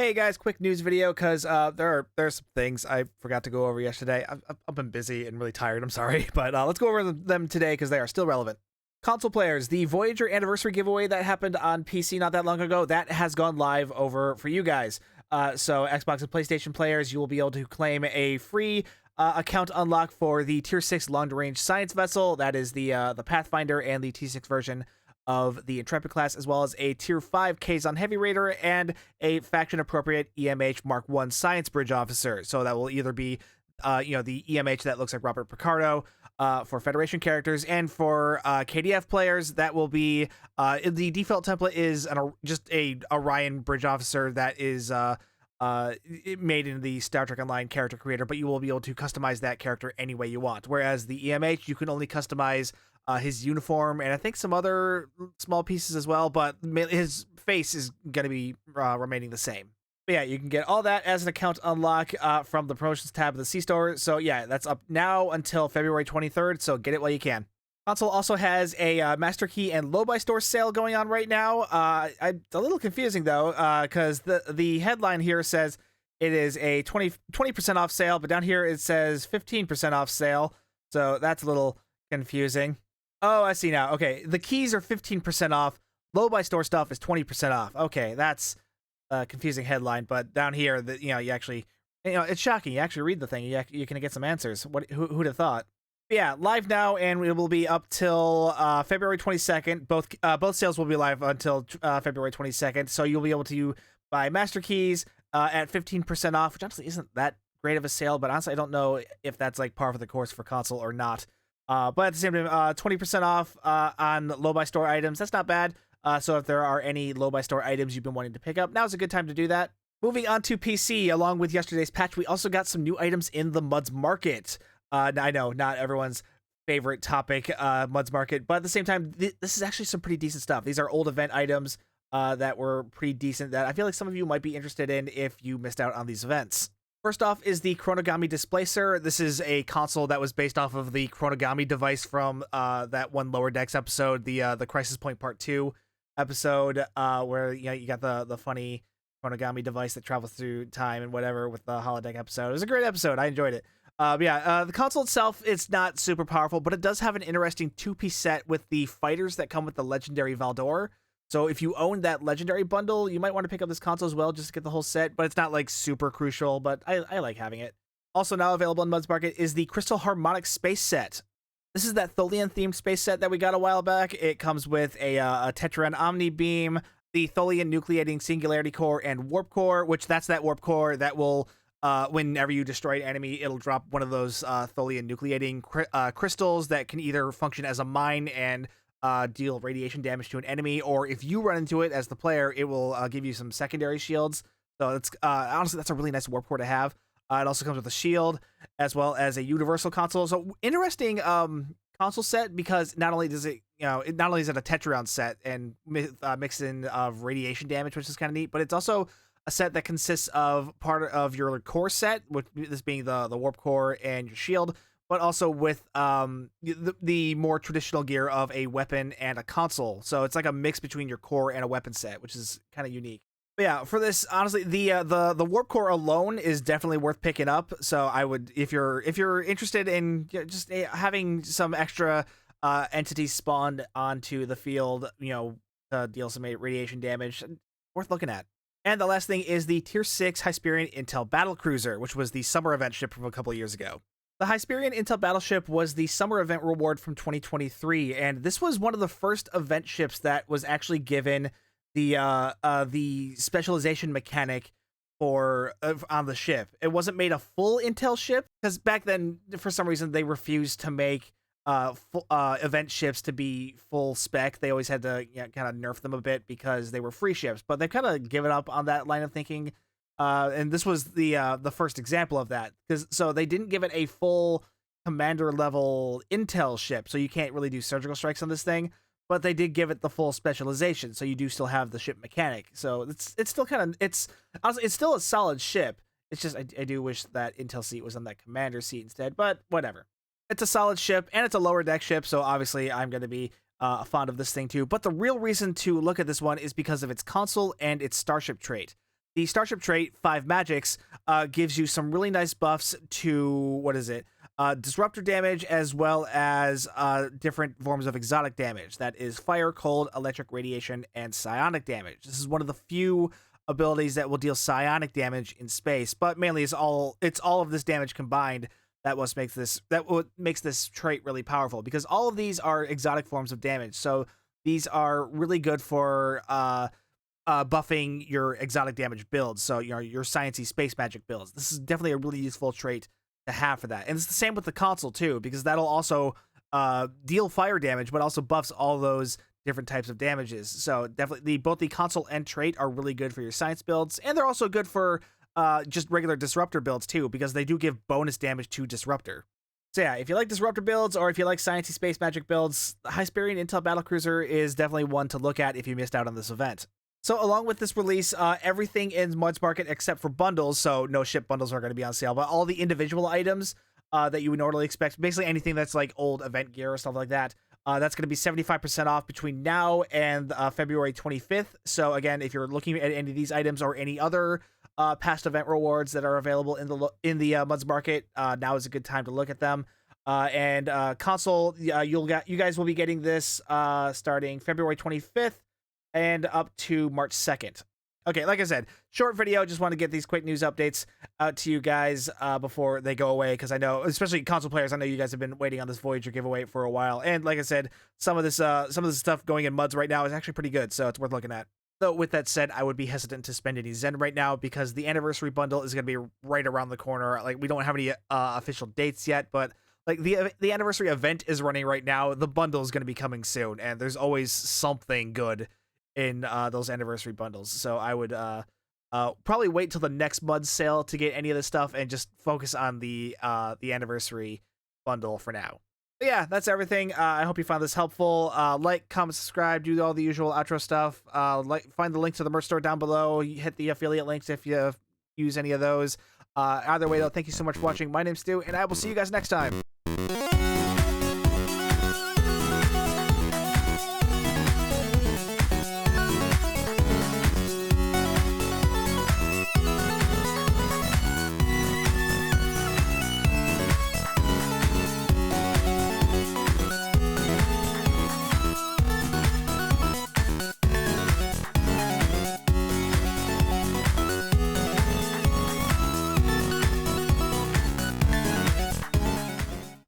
Hey guys, quick news video because there's some things I forgot to go over yesterday. I've been busy and really tired. I'm sorry, but let's go over them today because they are still relevant. Console players, the Voyager anniversary giveaway that happened on PC not that long ago, that has gone live over for you guys. So Xbox and PlayStation players, you will be able to claim a free account unlock for the Tier 6 long-range science vessel. That is the Pathfinder and the T6 version of the Intrepid class, as well as a Tier 5 Kazon Heavy Raider and a faction-appropriate EMH Mark 1 Science Bridge Officer. So that will either be, the EMH that looks like Robert Picardo for Federation characters, and for KDF players, that will be the default template is just a Orion Bridge Officer that is made in the Star Trek Online character creator, but you will be able to customize that character any way you want. Whereas the EMH, you can only customize his uniform and I think some other small pieces as well, but his face is going to be remaining the same. But yeah, you can get all that as an account unlock from the promotions tab of the C-Store. So yeah, that's up now until February 23rd, so get it while you can. Console also has a Master Key and Lobi store sale going on right now. It's a little confusing though, because the headline here says it is a 20% off sale, but down here it says 15% off sale. So that's a little confusing. Oh, I see now. Okay, the keys are 15% off. Lobi store stuff is 20% off. Okay, that's a confusing headline, but down here, you actually, it's shocking. You actually read the thing, you can get some answers. Who'd have thought? But yeah, live now, and it will be up till February 22nd. Both sales will be live until February 22nd, so you'll be able to buy Master Keys at 15% off, which honestly isn't that great of a sale, but honestly, I don't know if that's like par for the course for console or not. But at the same time, 20% off on Lobi store items. That's not bad. So if there are any Lobi store items you've been wanting to pick up, now's a good time to do that. Moving on to PC, along with yesterday's patch, we also got some new items in the Muds Market. I know, not everyone's favorite topic, Muds Market, but at the same time, this is actually some pretty decent stuff. These are old event items that were pretty decent that I feel like some of you might be interested in if you missed out on these events. First off is the Chronogami Displacer. This is a console that was based off of the Chronogami device from that one Lower Decks episode, the Crisis Point Part 2 episode, where you got the funny Chronogami device that travels through time and whatever with the holodeck episode. It was a great episode. I enjoyed it. The console itself, it's not super powerful, but it does have an interesting two-piece set with the fighters that come with the legendary Valdor. So if you own that legendary bundle, you might want to pick up this console as well just to get the whole set, but it's not like super crucial, but I like having it. Also now available in Muds Market is the Crystal Harmonic Space Set. This is that Tholian themed space set that we got a while back. It comes with a Tetraran Omni Beam, the Tholian Nucleating Singularity Core, and Warp Core, which that's that Warp Core that will, whenever you destroy an enemy, it'll drop one of those Tholian Nucleating crystals that can either function as a mine and deal radiation damage to an enemy, or if you run into it as the player, it will give you some secondary shields. So it's honestly, that's a really nice Warp Core to have. It also comes with a shield as well as a universal console. So interesting console set, because not only does it, not only is it a Tetraron set and mixed in of radiation damage, which is kind of neat, but it's also a set that consists of part of your core set, with this being the Warp Core and your shield, but also with the more traditional gear of a weapon and a console. So it's like a mix between your core and a weapon set, which is kind of unique. But yeah, for this, honestly, the Warp Core alone is definitely worth picking up. So I would, if you're interested in just having some extra entities spawned onto the field, to deal some radiation damage, worth looking at. And the last thing is the Tier 6 Hysperian Intel Battle Cruiser, which was the summer event ship from a couple of years ago. The Hysperian Intel Battleship was the summer event reward from 2023, and this was one of the first event ships that was actually given the specialization mechanic on the ship. It wasn't made a full Intel ship, because back then, for some reason, they refused to make event ships to be full spec. They always had to kind of nerf them a bit because they were free ships, but they've kind of given up on that line of thinking. And this was the first example of that, so they didn't give it a full commander level Intel ship, so you can't really do surgical strikes on this thing. But they did give it the full specialization, so you do still have the ship mechanic. So it's still it's still a solid ship. It's just I do wish that Intel seat was on that commander seat instead, but whatever. It's a solid ship, and it's a lower deck ship, so obviously I'm going to be fond of this thing too. But the real reason to look at this one is because of its console and its starship trait. the Starship trait, 5 Magics, gives you some really nice buffs to, what is it? Disruptor damage, as well as different forms of exotic damage. That is fire, cold, electric, radiation, and psionic damage. This is one of the few abilities that will deal psionic damage in space, but mainly it's all of this damage combined that what makes this trait really powerful, because all of these are exotic forms of damage. So these are really good for buffing your exotic damage builds, so your sciencey space magic builds. This is definitely a really useful trait to have for that. And it's the same with the console too, because that'll also deal fire damage, but also buffs all those different types of damages. So definitely both the console and trait are really good for your science builds, and they're also good for just regular disruptor builds too, because they do give bonus damage to disruptor. So yeah, if you like disruptor builds, or if you like sciencey space magic builds, the Hysperian Intel Battle Cruiser is definitely one to look at if you missed out on this event. So along with this release, everything in Muds Market except for bundles, so no ship bundles are going to be on sale, but all the individual items that you would normally expect, basically anything that's like old event gear or stuff like that, that's going to be 75% off between now and February 25th. So again, if you're looking at any of these items or any other past event rewards that are available in the Muds Market, now is a good time to look at them. And console, you guys will be getting this starting February 25th. And up to March 2nd. Okay, like I said, short video. Just want to get these quick news updates out to you guys before they go away, because I know, especially console players, I know you guys have been waiting on this Voyager giveaway for a while. And like I said, some of this stuff going in Muds right now is actually pretty good, so it's worth looking at. So with that said, I would be hesitant to spend any Zen right now, because the anniversary bundle is going to be right around the corner. Like, we don't have any official dates yet, but like the anniversary event is running right now. The bundle is going to be coming soon, and there's always something good in those anniversary bundles. So I would probably wait till the next Muds sale to get any of this stuff, and just focus on the anniversary bundle for now. But yeah, that's everything. I hope you found this helpful. Like, comment, subscribe, do all the usual outro stuff. Find the link to the merch store down below. Hit the affiliate links if you use any of those. Either way though, thank you so much for watching. My name's Stu, and I will see you guys next time.